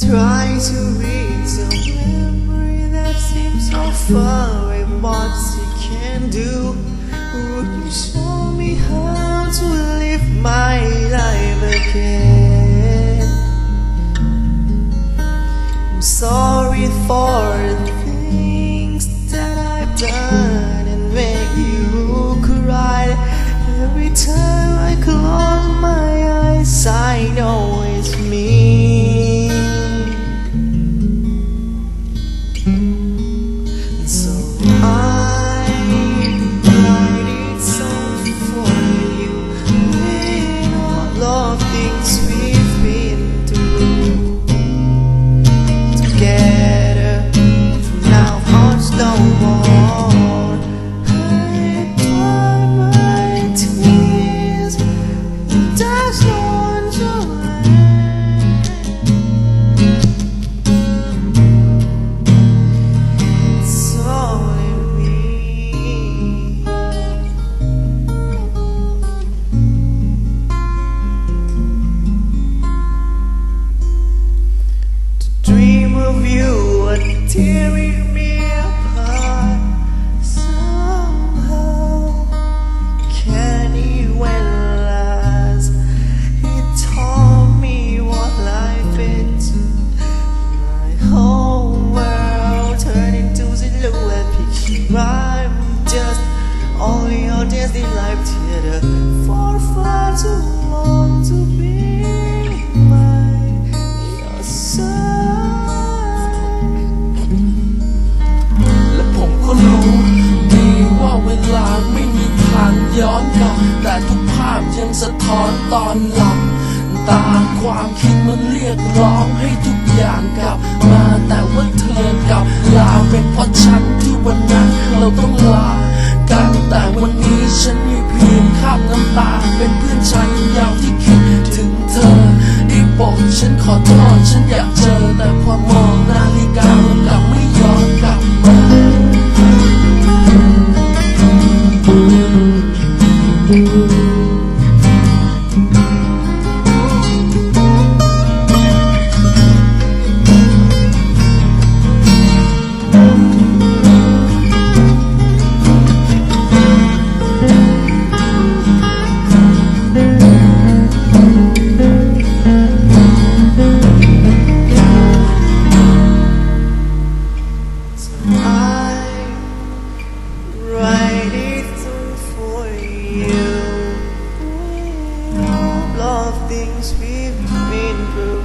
Try to reach a memory that seems so far away. What you can do? Would you show me how to live my life again? I'm sorry for the things that I've done and make you cry. Every time I close my eyes, I know it's me. So I write it songs for you, in all of things we've been through together. Now hearts don't want. I dry my tears. There's no one to lend. It's only me. To dream of you and tearing me apart somehow can't even last. It taught me what life is. My whole world turned into silhouette picture. I'm just only your dancing life theater for far too long to be by your side. และผมก็รู้ดีว่าเวลาไม่มีทางย้อนกลับแต่ทุกภาพยังสะท้อนตอนหลับตาความคิดมันเรียกร้องให้ทุกอย่างกลับมาแต่ว่าเธอกลับลาเป็นเพราะฉันที่วันนั้นเราต้องลากันแต่วันนี้ฉันมีเพียงคราบน้ำตาเป็นเพื่อนฉันยาวที่คิดถึงเธอได้บอกฉันขอโทษฉันอยากเจอแต่พอมองนาฬิกามันกลับไม่ย้อนกลับมา Write it song for you, all of things we've been through